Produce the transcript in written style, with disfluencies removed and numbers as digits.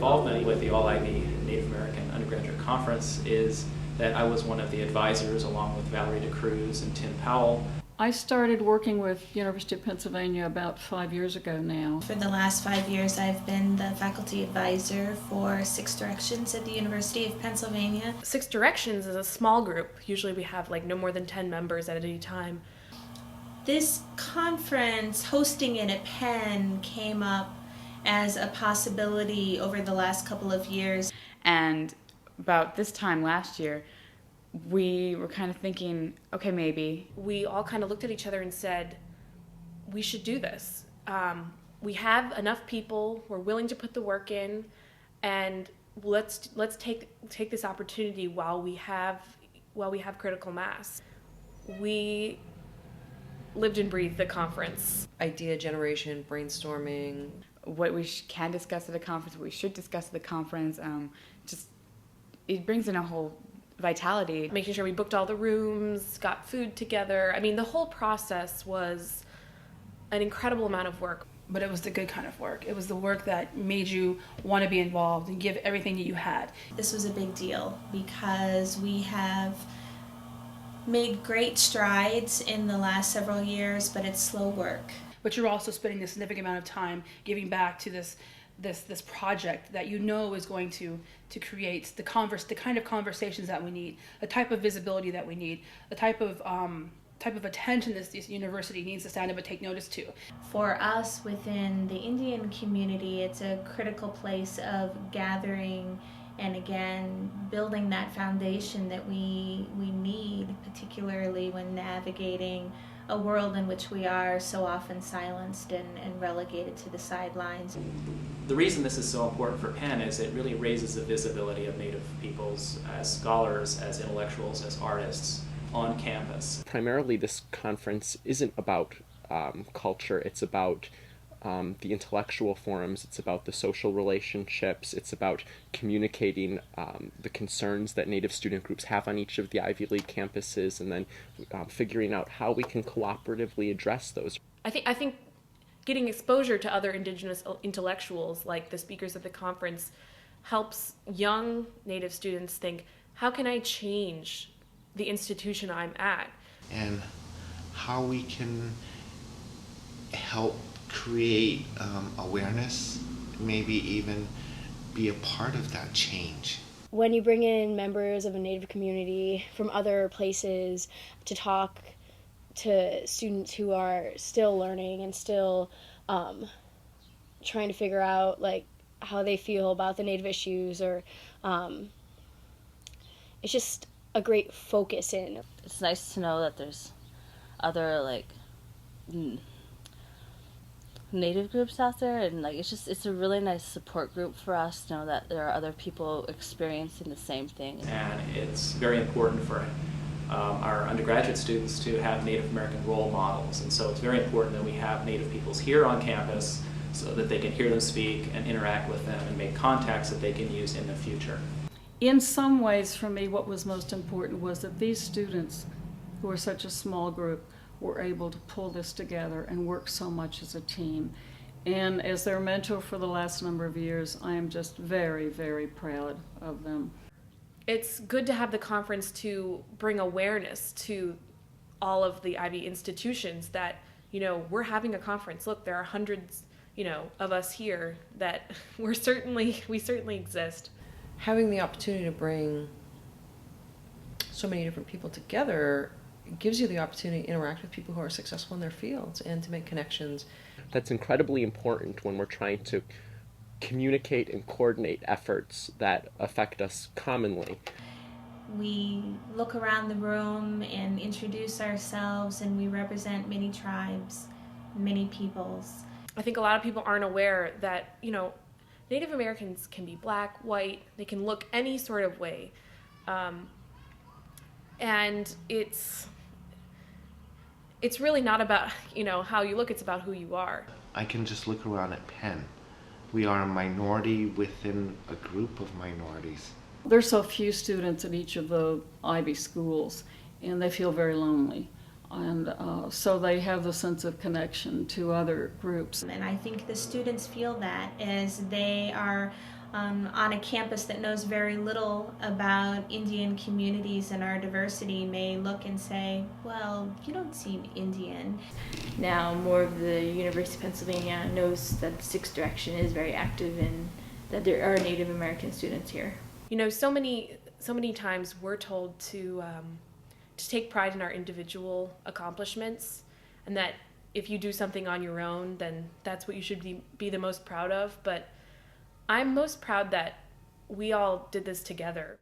involvement with the All-Ivy Native American Undergraduate Conference is that I was one of the advisors, along with Valerie DeCruz and Tim Powell. I started working with University of Pennsylvania about 5 years ago now. For the last 5 years, I've been the faculty advisor for Six Directions at the University of Pennsylvania. Six Directions is a small group. Usually we have no more than 10 members at any time. This conference, hosting it at Penn, came up as a possibility over the last couple of years. And about this time last year, we were kind of thinking, okay, maybe. We all kind of looked at each other and said, we should do this. We have enough people, we're willing to put the work in, and let's take this opportunity while we have critical mass. We lived and breathed the conference. Idea generation, brainstorming. What we can discuss at a conference, what we should discuss at the conference, it brings in a whole vitality. Making sure we booked all the rooms, got food together. I mean, the whole process was an incredible amount of work. But it was the good kind of work. It was the work that made you want to be involved and give everything that you had. This was a big deal because we have made great strides in the last several years, but it's slow work. But you're also spending a significant amount of time giving back to this project that you know is going to create the kind of conversations that we need, the type of visibility that we need, the type of attention this university needs to stand up and take notice to. For us within the Indian community, it's a critical place of gathering and again building that foundation that we need, particularly when navigating a world in which we are so often silenced and relegated to the sidelines. The reason this is so important for Penn is it really raises the visibility of Native peoples as scholars, as intellectuals, as artists on campus. Primarily, this conference isn't about culture. It's about the intellectual forums. It's about the social relationships. It's about communicating the concerns that Native student groups have on each of the Ivy League campuses, and then figuring out how we can cooperatively address those. I think getting exposure to other Indigenous intellectuals, like the speakers at the conference, helps young Native students think, how can I change the institution I'm at? And how we can help create awareness, maybe even be a part of that change. When you bring in members of a Native community from other places to talk to students who are still learning and still trying to figure out how they feel about the Native issues, or it's just a great focus in. It's nice to know that there's other Native groups out there, and it's a really nice support group for us to know that there are other people experiencing the same thing. And it's very important for our undergraduate students to have Native American role models, and so it's very important that we have Native peoples here on campus so that they can hear them speak and interact with them and make contacts that they can use in the future. In some ways, for me, what was most important was that these students, who are such a small group, were able to pull this together and work so much as a team. And as their mentor for the last number of years, I am just very, very proud of them. It's good to have the conference to bring awareness to all of the Ivy institutions that, we're having a conference. Look, there are hundreds, of us here that we certainly exist. Having the opportunity to bring so many different people together gives you the opportunity to interact with people who are successful in their fields and to make connections. That's incredibly important when we're trying to communicate and coordinate efforts that affect us commonly. We look around the room and introduce ourselves, and we represent many tribes, many peoples. I think a lot of people aren't aware that, Native Americans can be black, white, they can look any sort of way. And it's really not about, how you look, it's about who you are. I can just look around at Penn. We are a minority within a group of minorities. There's so few students at each of the Ivy schools, and they feel very lonely. And so they have the sense of connection to other groups. And I think the students feel that as they are on a campus that knows very little about Indian communities and our diversity may look and say, well, you don't seem Indian. Now more of the University of Pennsylvania knows that the Sixth Direction is very active and that there are Native American students here. You know, so many times we're told to take pride in our individual accomplishments, and that if you do something on your own, then that's what you should be the most proud of. But I'm most proud that we all did this together.